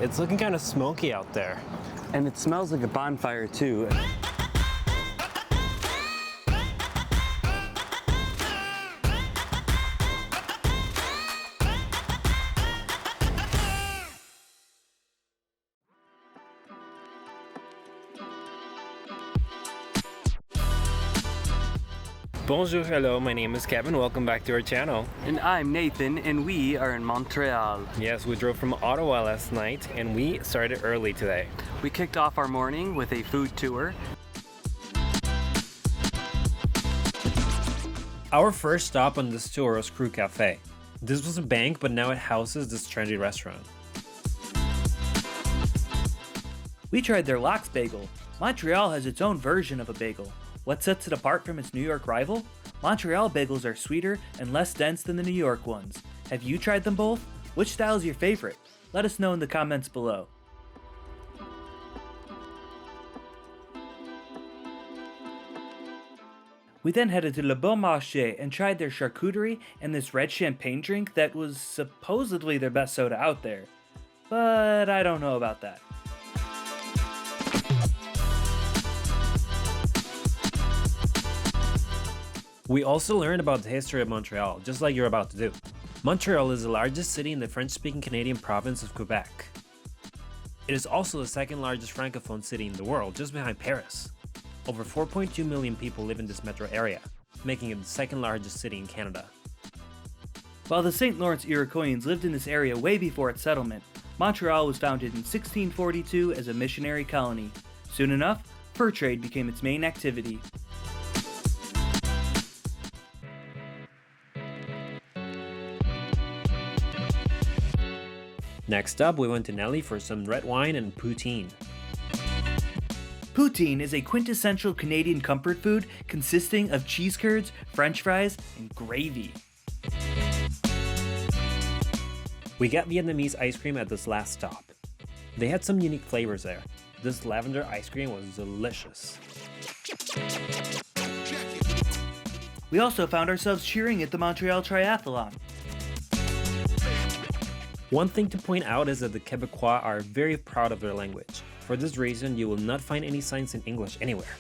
It's looking kind of smoky out there. And it smells like a bonfire too. Bonjour, hello, my name is Kevin. Welcome back to our channel. And I'm Nathan, and we are in Montreal. Yes, we drove from Ottawa last night and we started early today. We kicked off our morning with a food tour. Our first stop on this tour was Crew Cafe. This was a bank, but now it houses this trendy restaurant. We tried their lox bagel. Montreal has its own version of a bagel. What sets it apart from its New York rival? Montreal bagels are sweeter and less dense than the New York ones. Have you tried them both? Which style is your favorite? Let us know in the comments below. We then headed to Le Bon Marché and tried their charcuterie and this red champagne drink that was supposedly their best soda out there. But I don't know about that. We also learned about the history of Montreal, just like you're about to do. Montreal is the largest city in the French-speaking Canadian province of Quebec. It is also the second largest francophone city in the world, just behind Paris. Over 4.2 million people live in this metro area, making it the second largest city in Canada. While the St. Lawrence Iroquoians lived in this area way before its settlement, Montreal was founded in 1642 as a missionary colony. Soon enough, fur trade became its main activity. Next up, we went to Nelly for some red wine and poutine. Poutine is a quintessential Canadian comfort food consisting of cheese curds, french fries, and gravy. We got Vietnamese ice cream at this last stop. They had some unique flavors there. This lavender ice cream was delicious. We also found ourselves cheering at the Montreal Triathlon. One thing to point out is that the Quebecois are very proud of their language. For this reason, you will not find any signs in English anywhere.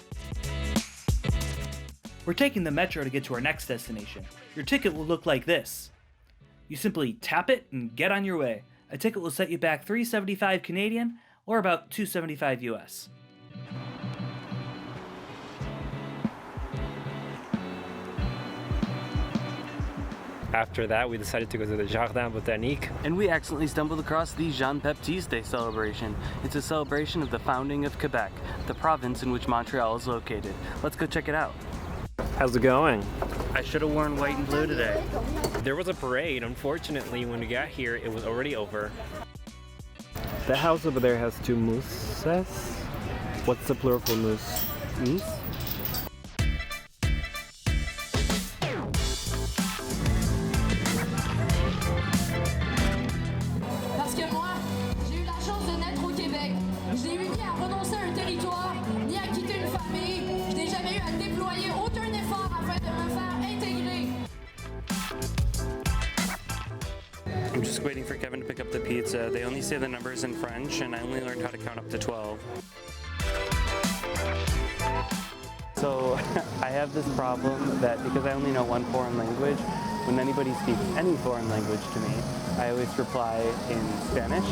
We're taking the metro to get to our next destination. Your ticket will look like this. You simply tap it and get on your way. A ticket will set you back $3.75 Canadian or about $2.75 US. After that, we decided to go to the Jardin Botanique. And we accidentally stumbled across the Jean-Baptiste Day celebration. It's a celebration of the founding of Quebec, the province in which Montreal is located. Let's go check it out. How's it going? I should have worn white and blue today. There was a parade. Unfortunately, when we got here, it was already over. The house over there has two mousses. What's the plural for mousse? Mousse? Parce que moi, j'ai eu la chance de naître au Québec. Je n'ai eu ni à renoncer à un territoire, ni à quitter une famille. Je n'ai jamais eu à déployer aucun effort afin de me faire intégrer. I'm just waiting for Kevin to pick up the pizza. They only say the numbers in French, and I only learned how to count up to 12. So I have this problem that because I only know one foreign language, when anybody speaks any foreign language to me, I always reply in Spanish.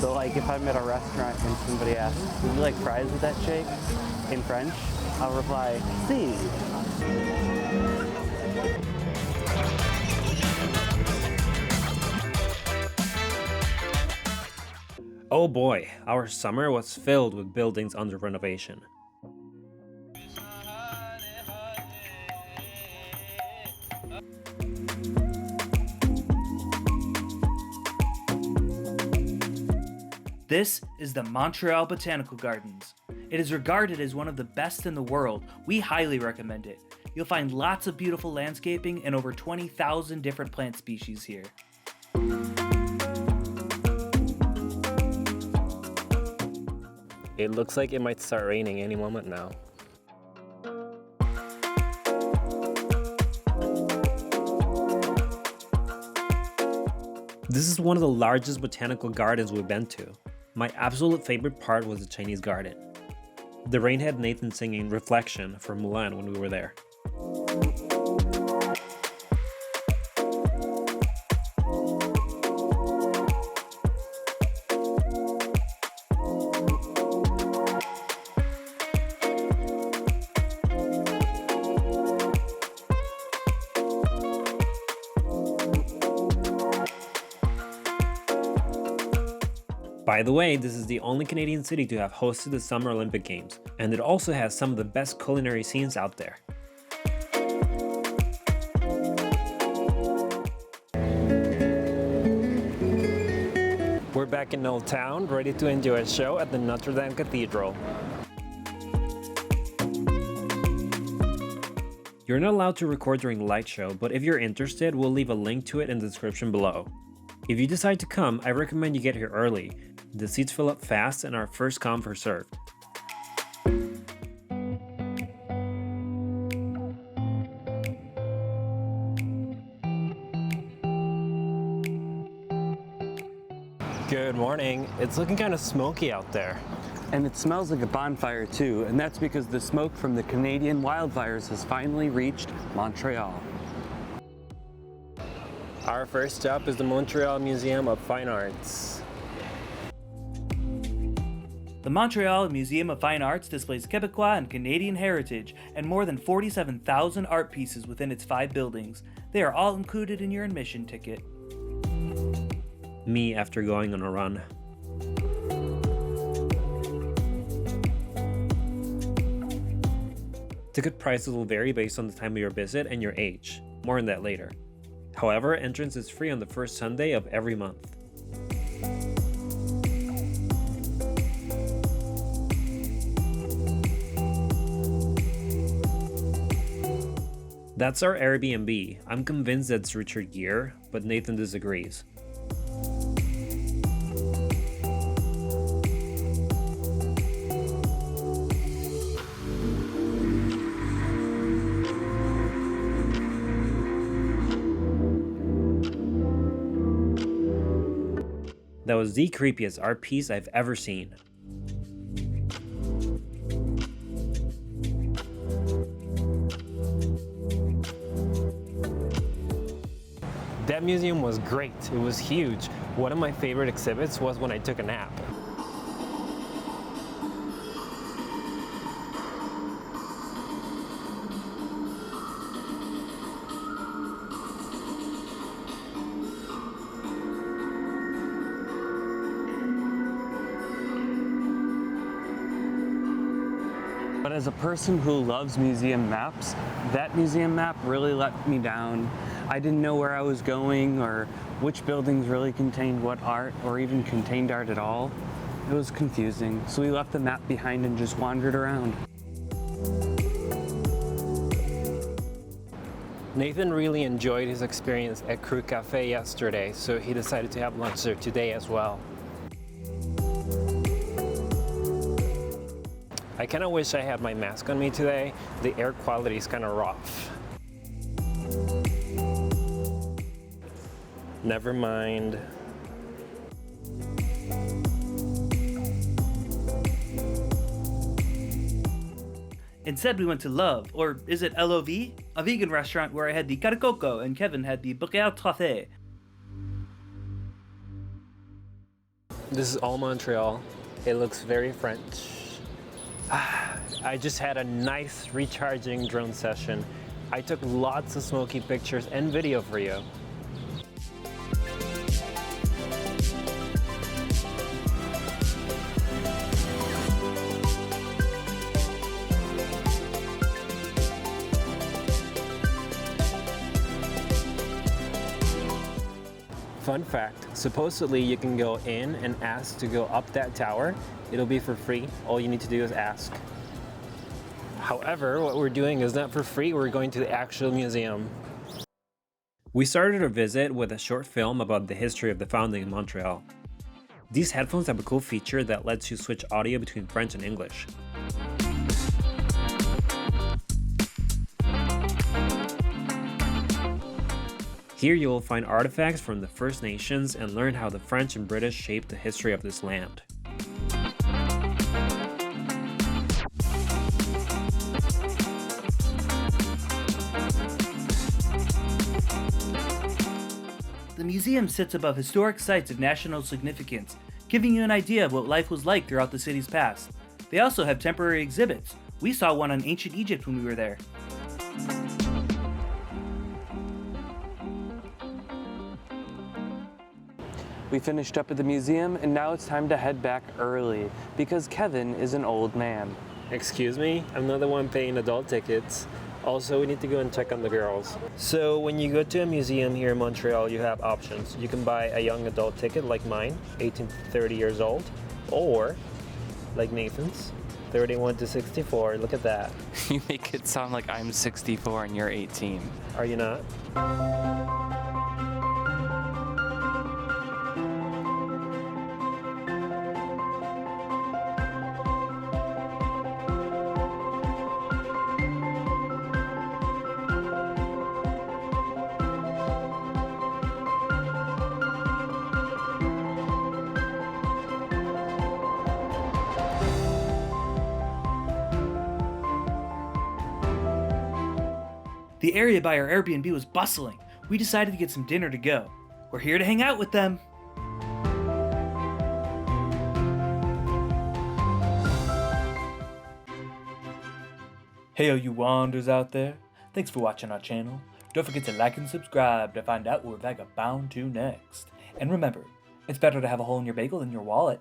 So like if I'm at a restaurant and somebody asks, would you like fries with that shake? In French, I'll reply, sí. Oh boy, our summer was filled with buildings under renovation. This is the Montreal Botanical Gardens. It is regarded as one of the best in the world. We highly recommend it. You'll find lots of beautiful landscaping and over 20,000 different plant species here. It looks like it might start raining any moment now. This is one of the largest botanical gardens we've been to. My absolute favorite part was the Chinese garden. The rain had Nathan singing Reflection from Mulan when we were there. By the way, this is the only Canadian city to have hosted the Summer Olympic Games, and it also has some of the best culinary scenes out there. We're back in Old Town, ready to enjoy a show at the Notre Dame Cathedral. You're not allowed to record during the light show, but if you're interested, we'll leave a link to it in the description below. If you decide to come, I recommend you get here early. The seats fill up fast and are first come, first served. Good morning. It's looking kind of smoky out there. And it smells like a bonfire too, and that's because the smoke from the Canadian wildfires has finally reached Montreal. Our first stop is the Montreal Museum of Fine Arts. The Montreal Museum of Fine Arts displays Quebecois and Canadian heritage and more than 47,000 art pieces within its 5 buildings. They are all included in your admission ticket. Me after going on a run. Ticket prices will vary based on the time of your visit and your age. More on that later. However, entrance is free on the first Sunday of every month. That's our Airbnb. I'm convinced that's Richard Gere, but Nathan disagrees. That was the creepiest art piece I've ever seen. That museum was great. It was huge. One of my favorite exhibits was when I took a nap. But as a person who loves museum maps, that museum map really let me down. I didn't know where I was going or which buildings really contained what art or even contained art at all. It was confusing, so we left the map behind and just wandered around. Nathan really enjoyed his experience at Crew Cafe yesterday, so he decided to have lunch there today as well. I kind of wish I had my mask on me today. The air quality is kind of rough. Never mind. Instead, we went to Love, or is it LOV? A vegan restaurant where I had the caracoco and Kevin had the bouquet trophée. This is all Montreal. It looks very French. I just had a nice recharging drone session. I took lots of smoky pictures and video for you. Fun fact, supposedly you can go in and ask to go up that tower. It'll be for free. All you need to do is ask. However, what we're doing is not for free. We're going to the actual museum. We started our visit with a short film about the history of the founding of Montreal. These headphones have a cool feature that lets you switch audio between French and English. Here you will find artifacts from the First Nations and learn how the French and British shaped the history of this land. the museum sits above historic sites of national significance, giving you an idea of what life was like throughout the city's past. They also have temporary exhibits. We saw one on ancient Egypt when we were there. We finished up at the museum, and now it's time to head back early, because Kevin is an old man. Excuse me? I'm not the one paying adult tickets. Also, we need to go and check on the girls. So when you go to a museum here in Montreal, you have options. You can buy a young adult ticket like mine, 18 to 30 years old, or like Nathan's, 31 to 64. Look at that. You make it sound like I'm 64 and you're 18. Are you not? The area by our Airbnb was bustling. We decided to get some dinner to go. We're here to hang out with them. Hey, all you wanders out there. Thanks for watching our channel. Don't forget to like and subscribe to find out where we're bound to next. And remember, it's better to have a hole in your bagel than your wallet.